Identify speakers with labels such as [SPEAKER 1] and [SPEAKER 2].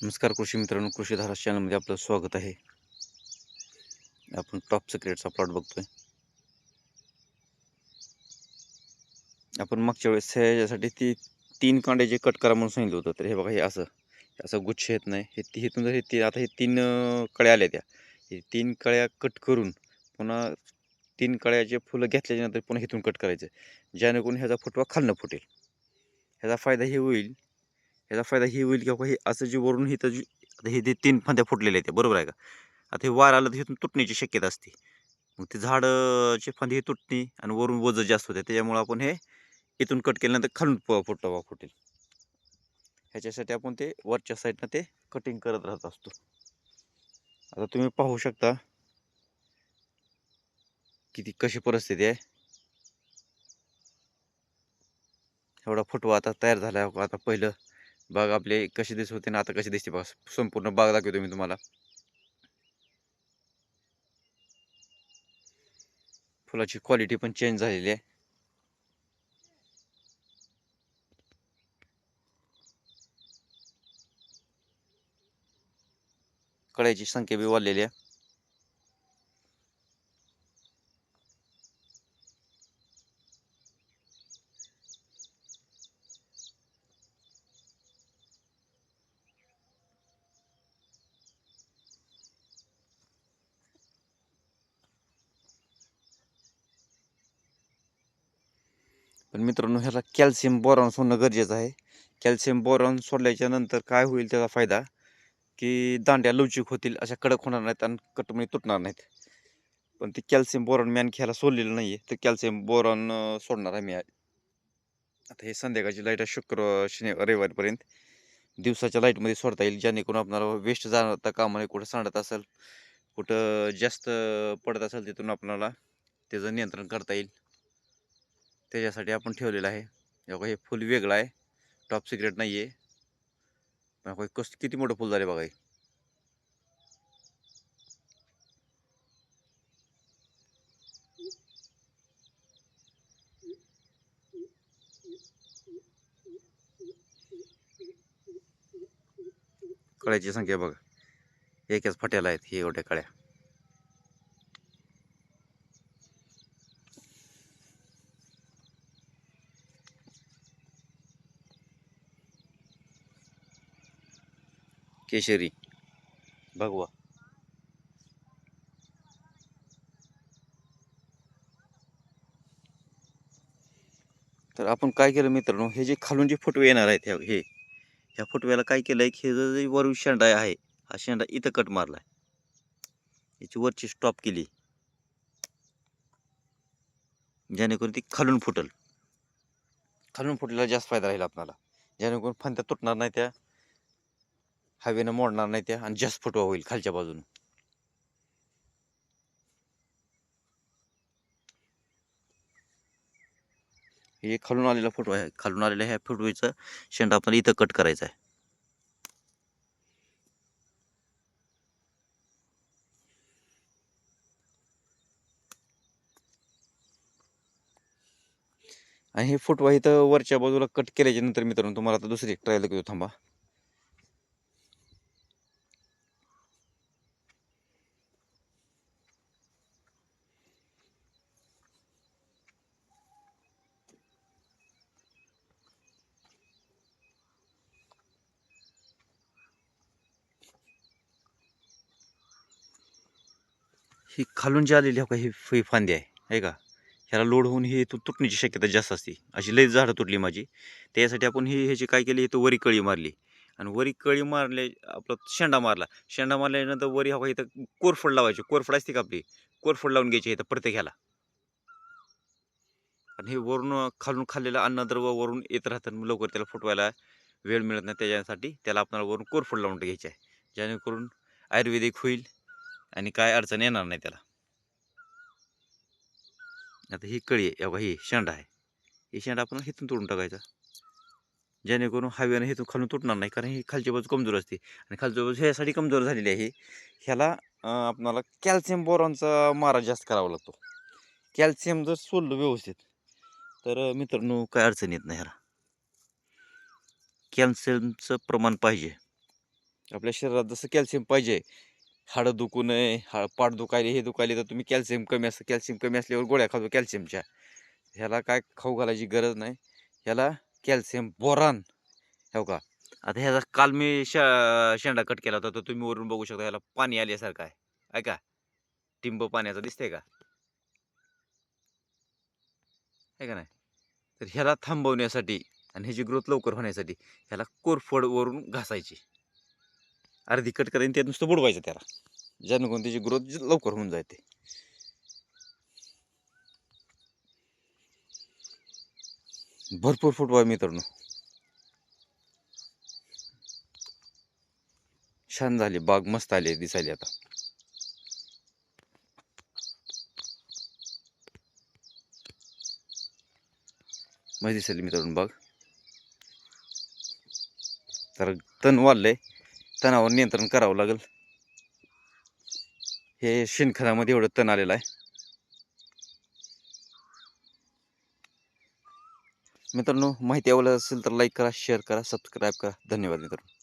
[SPEAKER 1] नमस्कार कृषी मित्रांनो, कृषी धारा चॅनलमध्ये आपलं स्वागत आहे. आपण टॉप सिक्रेटचा प्लॉट बघतोय. आपण मागच्या वेळेस ह्याच्यासाठी ती 3 कांड्याचे कट करा म्हणून सांगितलं होतं. तर हे बघा, हे असं गुच्छ येत नाही. इथून जर आता हे 3 कळ्या आल्या त्या. हे 3 कळ्या कट करून पुन्हा 3 कळ्याचे फुलं घेतल्याच्यानंतर पुन्हा इथून कट करायचं. जेणेकरून ह्याचा फुटवा खालनं फुटेल. ह्याचा फायदा हे होईल की बाबा, हे असं जे वरून इथं आता हे जे 3 फांद्या फुटलेल्या आहेत, बरोबर आहे का? आता हे वार आलं तर इथून तुटण्याची शक्यता असते. मग ते झाडाची फांदी ही तुटते आणि वरून वजन जास्त होते. त्याच्यामुळे आपण हे इथून कट केल्यानंतर खालून फुटावा फुटेल. ह्याच्यासाठी आपण ते वरच्या साईडनं ते कटिंग करत राहत असतो. आता तुम्ही पाहू शकता किती कशी परिस्थिती आहे. एवढा फुटवा आता तयार झाला आहे. आता पहिलं बाग आपले कशी दिसत होते ना, आता कशी दिसते बघा. संपूर्ण बाग दाखवतो मी तुम्हाला. फुलाची क्वालिटी पण चेंज झालेली आहे. कळ्याची संख्या बी वाढलेली आहे. पण मित्रांनो, ह्याला कॅल्शियम बोरॉन सोडणं गरजेचं आहे. कॅल्शियम बोरॉन सोडल्याच्या नंतर काय होईल त्याचा फायदा, की दांड्या लवचिक होतील, अशा कडक होणार नाहीत आणि कटमणी तुटणार नाहीत. पण ते कॅल्शियम बोरॉन मी आणखी ह्याला सोडलेलं नाही आहे. तर कॅल्शियम बोरॉन सोडणार आहे मी आज. आता हे संध्याकाळची लाईट आहे, रविवारपर्यंत दिवसाच्या लाईटमध्ये सोडता येईल, जेणेकरून आपल्याला वेस्ट जाता कामा नये. कुठं सांडत असेल, कुठं जास्त पडत असेल, तिथून आपल्याला त्याचं नियंत्रण करता येईल. त्याच्यासाठी आपण ठेवलेलं आहे. हे फुल वेगळं आहे, टॉप सिक्रेट नाही आहे. किती मोठं फुल झाले बघा हे. कळ्याची संख्या बघा, एकाच फाट्याला आहेत हे एवढ्या कळ्या. केशरी भगवा. तर आपण काय केलं मित्रांनो, हे जे खालून जे फुटवे येणार आहेत, ह्या फुटव्याला काय केलंय, की हे जो वरून शेंडा आहे, हा शेंडा इथं कट मारलाय. याची वरची स्टॉप केली, जेणेकरून ती खालून फुटल. खालून फुटलेला जास्त फायदा राहील आपल्याला, जेणेकरून फांद्या तुटणार नाही, त्या हवेनं मोडणार नाही त्या, आणि जास्त फुटवा होईल खालच्या बाजून. हे खालून आलेला फुटवा आहे. खालून आलेल्या ह्या फुटवेचा शेंडा आपल्याला इथं कट करायचा आहे. आणि हे फुटवा इथं वरच्या बाजूला कट केल्याच्या नंतर मित्रांनो, तुम्हाला आता दुसरी एक ट्रायल दाखवतो, थांबा. ही खालून जी आलेली हो का, ही फांदी आहे का, ह्याला लोड होऊन ही तुटण्याची शक्यता जास्त असते. अशी लई झाडं तुटली माझी. त्यासाठी आपण ह्याची काय केली, इथं वरी कळी मारली. आणि वरी कळी मारले, आपला शेंडा मारला. शेंडा मारल्यानंतर वरी हवा इथं कोरफड लावायची. कोरफड असते का आपली, कोरफड लावून घ्यायची इथं प्रत्येक ह्याला. आणि हे वरून खालून खाल्लेलं अन्नद्रव्य वरून येत राहतं, मग लवकर त्याला फुटवायला वेळ मिळत नाही. त्याच्यासाठी त्याला आपल्याला वरून कोरफड लावून घ्यायची आहे, जेणेकरून आयुर्वेदिक होईल आणि काय अडचण येणार नाही त्याला. आता ही कळी आहे बघा, ही शेंडा आहे. ही शेंडा आपण हिथून तोडून टाकायचा, जेणेकरून हवेनं हिथून खालून तुटणार नाही. कारण ही खालची बाजू कमजोर असते, आणि खालची बाजू ह्यासाठी कमजोर झालेली आहे. ह्याला आपल्याला कॅल्शियम बोरॉनचा मारा जास्त करावा लागतो. कॅल्शियम जर सोडलं व्यवस्थित, तर मित्रांनो काय अडचण येत नाही ह्याला. कॅल्शियमचं प्रमाण पाहिजे. आपल्या शरीरात जसं कॅल्शियम पाहिजे, हाडं दुखू नये, पाठ दुखायले, हे दुखायले, तर तुम्ही कॅल्शियम कमी असतं. कॅल्शियम कमी असल्यावर गोळ्या खातो कॅल्शियमच्या. ह्याला काय खाऊ घालायची गरज नाही. ह्याला कॅल्शियम बोरान, हो का. आता ह्याचा काल मी शेंडा कट केला होता, तर तुम्ही वरून बघू शकता ह्याला पाणी आल्यासारखं आहे. ऐका, टिंब पाण्याचं दिसतंय का? आहे का नाही? तर ह्याला थांबवण्यासाठी आणि ह्याची ग्रोथ लवकर होण्यासाठी ह्याला कोरफड वरून घासायची. अर्धी कट करायची, त्यात नुसतं बुडवायचं त्याला, जेणेकरून त्याची ग्रोथ लवकर होऊन जाते. भरपूर फुटवा मित्रांनो. छान झाली बाग, मस्त आली दिसायला आता. मस्त दिसायली मित्रांनो बाग. तर तण वाढलंय, तणावर नियंत्रण करावं लागेल. हे शेणखतामध्ये एवढं तण आलेलं आहे. मित्रांनो, माहिती आवडली असेल तर लाईक करा, शेअर करा, सबस्क्राईब करा. धन्यवाद मित्रांनो.